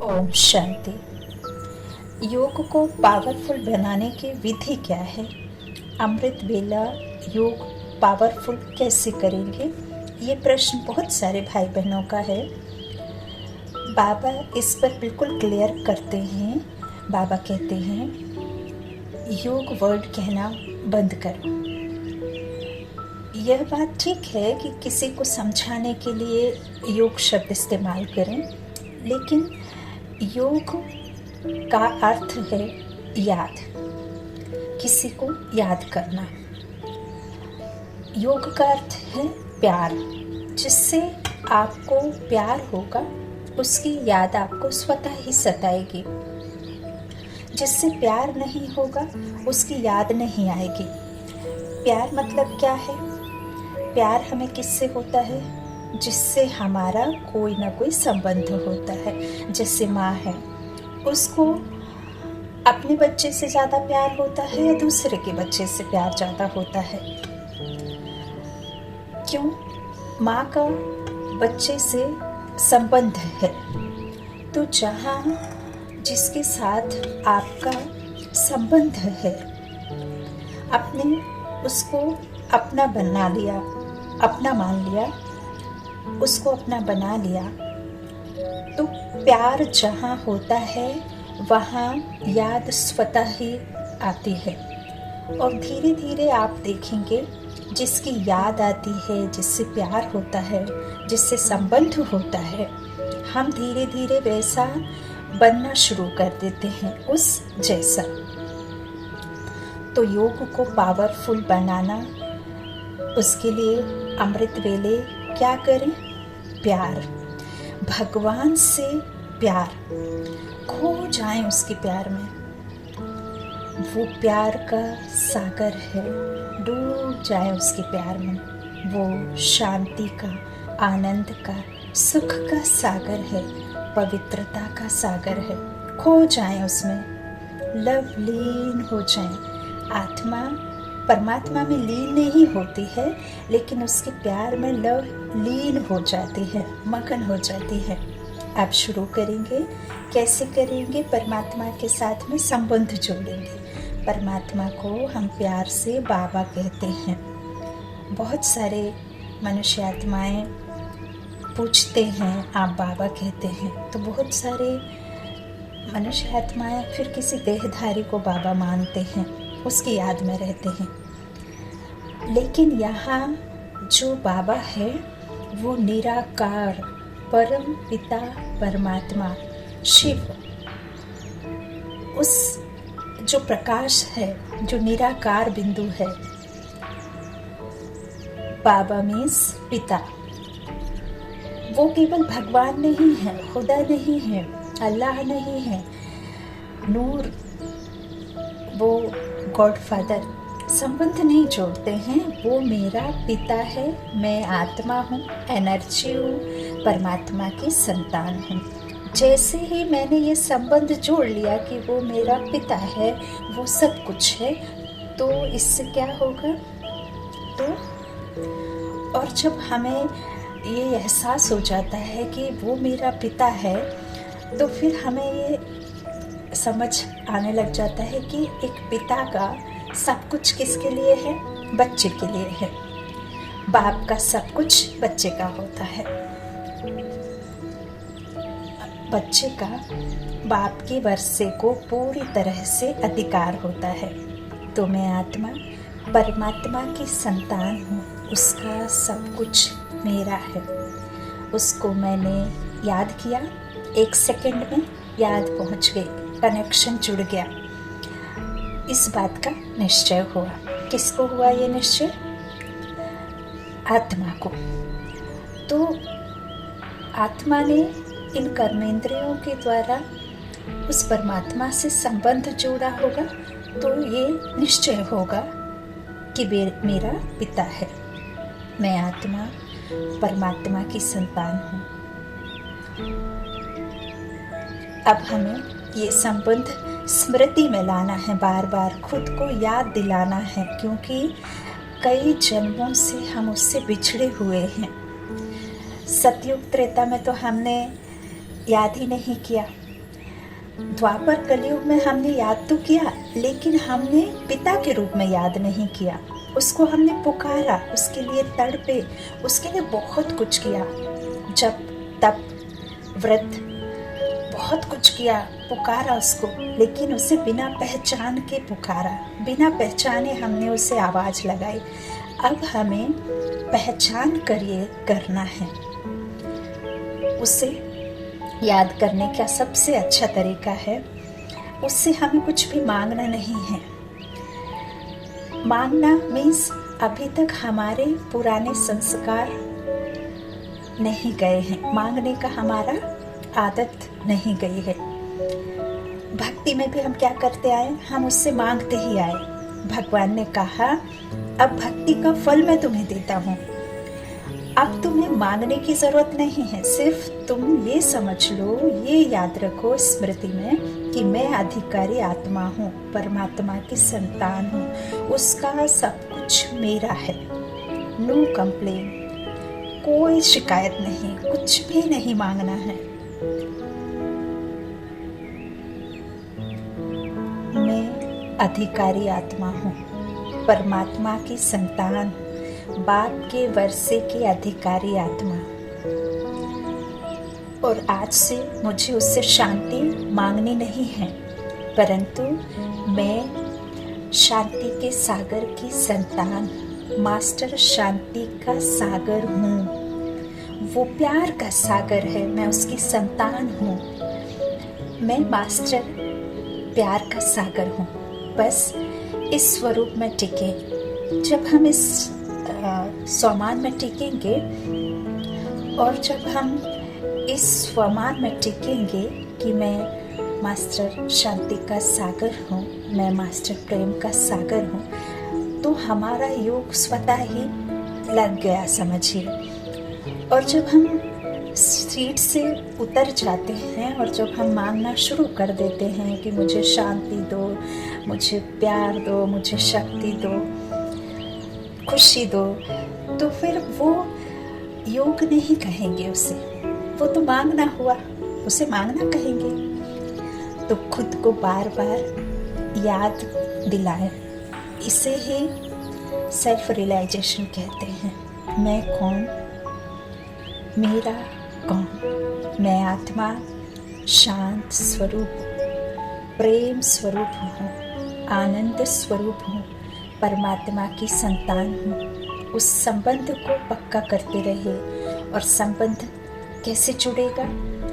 ओम शांति। योग को पावरफुल बनाने की विधि क्या है? अमृत वेला योग पावरफुल कैसे करेंगे? ये प्रश्न बहुत सारे भाई बहनों का है। बाबा इस पर बिल्कुल क्लियर करते हैं। बाबा कहते हैं योग वर्ड कहना बंद करो। यह बात ठीक है कि किसी को समझाने के लिए योग शब्द इस्तेमाल करें, लेकिन योग का अर्थ है याद, किसी को याद करना। योग का अर्थ है प्यार। जिससे आपको प्यार होगा उसकी याद आपको स्वतः ही सताएगी। जिससे प्यार नहीं होगा उसकी याद नहीं आएगी। प्यार मतलब क्या है? प्यार हमें किससे होता है? जिससे हमारा कोई ना कोई संबंध होता है। जैसे माँ है, उसको अपने बच्चे से ज़्यादा प्यार होता है या दूसरे के बच्चे से प्यार ज़्यादा होता है? क्यों? माँ का बच्चे से संबंध है। तो जहाँ जिसके साथ आपका संबंध है, आपने उसको अपना बना लिया, अपना मान लिया, उसको अपना बना लिया, तो प्यार जहाँ होता है वहाँ याद स्वतः ही आती है। और धीरे धीरे आप देखेंगे जिसकी याद आती है, जिससे प्यार होता है, जिससे संबंध होता है, हम धीरे धीरे वैसा बनना शुरू कर देते हैं, उस जैसा। तो योग को पावरफुल बनाना, उसके लिए अमृत वेले क्या करें? प्यार, भगवान से प्यार, खो जाएं उसके प्यार में। वो प्यार का सागर है, डूब जाए उसके प्यार में। वो शांति का, आनंद का, सुख का सागर है, पवित्रता का सागर है। खो जाएं उसमें, लवलीन हो जाएं। आत्मा परमात्मा में लीन नहीं होती है, लेकिन उसके प्यार में लव लीन हो जाती है, मगन हो जाती है। आप शुरू करेंगे। कैसे करेंगे? परमात्मा के साथ में संबंध जोड़ेंगे। परमात्मा को हम प्यार से बाबा कहते हैं। बहुत सारे मनुष्य आत्माएं पूछते हैं आप बाबा कहते हैं, तो बहुत सारे मनुष्य आत्माएं फिर किसी देहधारी को बाबा मानते हैं, उसकी याद में रहते हैं। लेकिन यहाँ जो बाबा है वो निराकार परम पिता परमात्मा शिव, उस जो प्रकाश है, जो निराकार बिंदु है। बाबा मीन्स पिता। वो केवल भगवान नहीं है, खुदा नहीं है, अल्लाह नहीं है, नूर, वो गॉड फादर संबंध नहीं जोड़ते हैं। वो मेरा पिता है, मैं आत्मा हूँ, एनर्जी हूँ, परमात्मा की संतान हूँ। जैसे ही मैंने ये संबंध जोड़ लिया कि वो मेरा पिता है, वो सब कुछ है, तो इससे क्या होगा? तो और जब हमें ये एहसास हो जाता है कि वो मेरा पिता है, तो फिर हमें ये समझ आने लग जाता है कि एक पिता का सब कुछ किसके लिए है? बच्चे के लिए है। बाप का सब कुछ बच्चे का होता है। बच्चे का बाप के वर्षे को पूरी तरह से अधिकार होता है। तो मैं आत्मा परमात्मा की संतान हूँ, उसका सब कुछ मेरा है। उसको मैंने याद किया, 1 सेकंड में याद पहुँच गई, कनेक्शन जुड़ गया। इस बात का निश्चय हुआ। किसको हुआ ये निश्चय? आत्मा को। तो आत्मा ने इन कर्मेंद्रियों के द्वारा उस परमात्मा से संबंध जोड़ा होगा, तो ये निश्चय होगा कि मेरा पिता है, मैं आत्मा परमात्मा की संतान हूँ। अब हमें ये संबंध स्मृति में लाना है, बार बार खुद को याद दिलाना है, क्योंकि कई जन्मों से हम उससे बिछड़े हुए हैं। सतयुग त्रेता में तो हमने याद ही नहीं किया, द्वापर कलयुग में हमने याद तो किया, लेकिन हमने पिता के रूप में याद नहीं किया। उसको हमने पुकारा, उसके लिए तड़पे, उसके लिए बहुत कुछ किया, जब तब व्रत, बहुत कुछ किया, पुकारा उसको, लेकिन उसे बिना पहचान के पुकारा, बिना पहचाने हमने उसे आवाज़ लगाई। अब हमें पहचान करिए करना है। उसे याद करने का सबसे अच्छा तरीका है, उससे हमें कुछ भी मांगना नहीं है। मांगना मीन्स अभी तक हमारे पुराने संस्कार नहीं गए हैं, मांगने का हमारा आदत नहीं गई है। भक्ति में भी हम क्या करते आए, हम उससे मांगते ही आए। भगवान ने कहा अब भक्ति का फल मैं तुम्हें देता हूँ, अब तुम्हें मांगने की जरूरत नहीं है। सिर्फ तुम ये समझ लो, ये याद रखो स्मृति में कि मैं अधिकारी आत्मा हूँ, परमात्मा की संतान हूँ, उसका सब कुछ मेरा है। नो कंप्लेन, कोई शिकायत नहीं, कुछ भी नहीं मांगना है। मैं अधिकारी आत्मा हूँ, परमात्मा की संतान, बाप के वर्षे की अधिकारी आत्मा, और आज से मुझे उससे शांति मांगनी नहीं है, परंतु मैं शांति के सागर की संतान, मास्टर शांति का सागर हूँ। वो प्यार का सागर है, मैं उसकी संतान हूँ। मैं मास्टर प्यार का सागर हूँ। बस इस स्वरूप में टिके। जब हम इस स्वमान में टिकेंगे, और जब हम इस स्वमान में टिकेंगे कि मैं मास्टर शांति का सागर हूँ, मैं मास्टर प्रेम का सागर हूँ, तो हमारा योग स्वतः ही लग गया समझिए। और जब हम सीट से उतर जाते हैं और जब हम मांगना शुरू कर देते हैं कि मुझे शांति दो, मुझे प्यार दो, मुझे शक्ति दो, खुशी दो, तो फिर वो योग नहीं कहेंगे उसे, वो तो मांगना हुआ, उसे मांगना कहेंगे। तो खुद को बार बार याद दिलाएं। इसे ही सेल्फ रियलाइजेशन कहते हैं। मैं कौन, मेरा कौन? मैं आत्मा, शांत स्वरूप, प्रेम स्वरूप हूँ, आनंद स्वरूप हूँ, परमात्मा की संतान हूँ। उस संबंध को पक्का करते रहिए। और संबंध कैसे जुड़ेगा?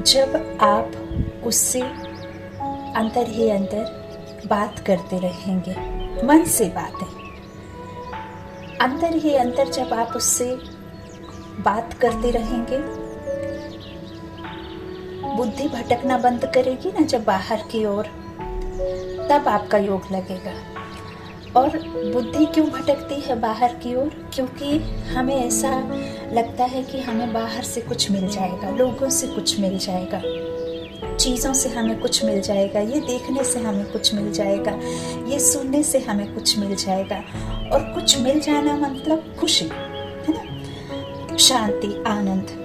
जब आप उससे अंदर ही अंदर बात करते रहेंगे, मन से बातें, अंदर ही अंदर जब आप उससे बात करते रहेंगे, बुद्धि भटकना बंद करेगी ना जब बाहर की ओर, तब आपका योग लगेगा। और बुद्धि क्यों भटकती है बाहर की ओर? क्योंकि हमें ऐसा लगता है कि हमें बाहर से कुछ मिल जाएगा, लोगों से कुछ मिल जाएगा, चीज़ों से हमें कुछ मिल जाएगा, ये देखने से हमें कुछ मिल जाएगा, ये सुनने से हमें कुछ मिल जाएगा। और कुछ मिल जाना मतलब खुशी, है ना, शांति, आनंद।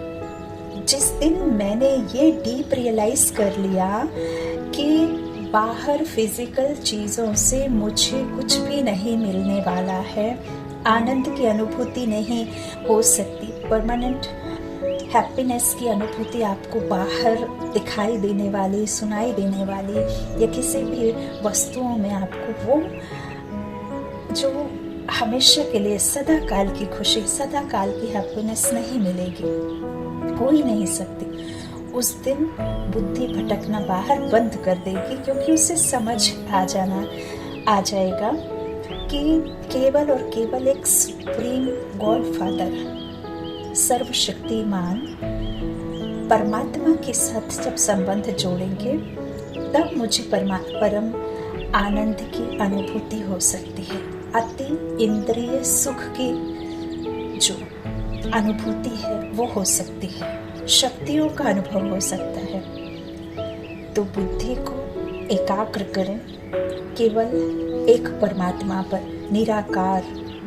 जिस दिन मैंने ये डीप रियलाइज कर लिया कि बाहर फिजिकल चीज़ों से मुझे कुछ भी नहीं मिलने वाला है, आनंद की अनुभूति नहीं हो सकती, परमानेंट हैप्पीनेस की अनुभूति आपको बाहर दिखाई देने वाली, सुनाई देने वाली, या किसी भी वस्तुओं में आपको वो जो हमेशा के लिए सदा काल की खुशी, सदा काल की हैप्पीनेस नहीं मिलेगी, हो ही नहीं सकती। उस दिन बुद्धि भटकना बाहर बंद कर देगी, क्योंकि उसे समझ आ जाएगा कि केवल और केवल एक सुप्रीम गॉड फादर, सर्वशक्तिमान परमात्मा के साथ जब संबंध जोड़ेंगे, तब मुझे परम आनंद की अनुभूति हो सकती है। अति इंद्रिय सुख की जो अनुभूति है वो हो सकती है, शक्तियों का अनुभव हो सकता है। तो बुद्धि को एकाग्र करें केवल एक परमात्मा पर, निराकार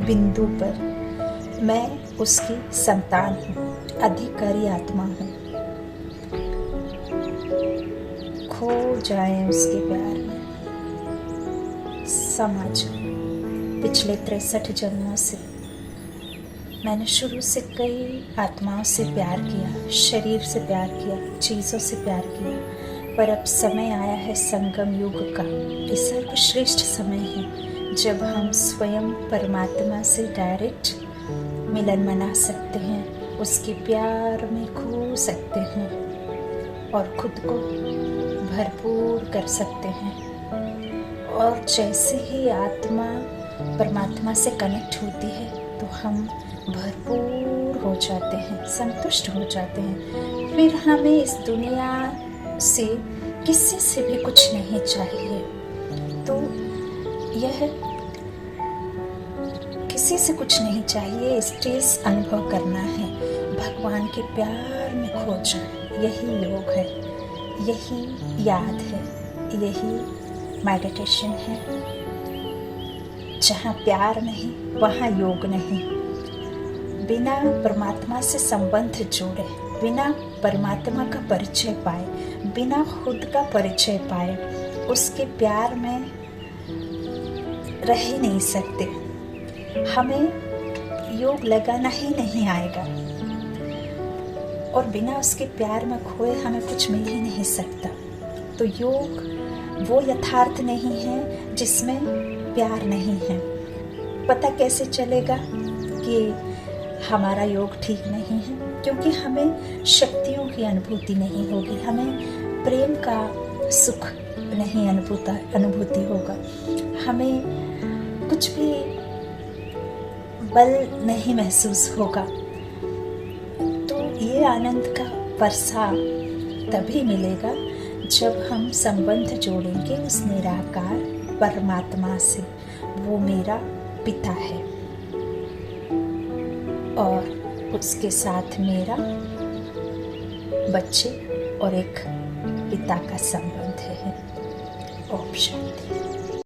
बिंदु पर। मैं उसकी संतान हूँ, अधिकारी आत्मा हूँ। खो जाएं उसके प्यार में। समझ, पिछले 63 जन्मों से मैंने शुरू से कई आत्माओं से प्यार किया, शरीर से प्यार किया, चीज़ों से प्यार किया, पर अब समय आया है संगम युग का। ये सर्वश्रेष्ठ समय है जब हम स्वयं परमात्मा से डायरेक्ट मिलन मना सकते हैं, उसके प्यार में खो सकते हैं और खुद को भरपूर कर सकते हैं। और जैसे ही आत्मा परमात्मा से कनेक्ट होती है तो हम भरपूर हो जाते हैं, संतुष्ट हो जाते हैं। फिर हमें इस दुनिया से किसी से भी कुछ नहीं चाहिए। तो यह किसी से कुछ नहीं चाहिए, स्टेज अनुभव करना है, भगवान के प्यार में खो जाए। यही योग है, यही याद है, यही मेडिटेशन है। जहाँ प्यार नहीं वहाँ योग नहीं। बिना परमात्मा से संबंध जोड़े, बिना परमात्मा का परिचय पाए, बिना खुद का परिचय पाए, उसके प्यार में रह ही नहीं सकते। हमें योग लगाना ही नहीं आएगा और बिना उसके प्यार में खोए हमें कुछ मिल ही नहीं सकता। तो योग वो यथार्थ नहीं है जिसमें प्यार नहीं है। पता कैसे चलेगा कि हमारा योग ठीक नहीं है? क्योंकि हमें शक्तियों की अनुभूति नहीं होगी, हमें प्रेम का सुख नहीं अनुभूति होगा, हमें कुछ भी बल नहीं महसूस होगा। तो ये आनंद का वर्षा तभी मिलेगा जब हम संबंध जोड़ेंगे उस निराकार परमात्मा से। वो मेरा पिता है और उसके साथ मेरा बच्चे और एक पिता का संबंध है। ओम शांति।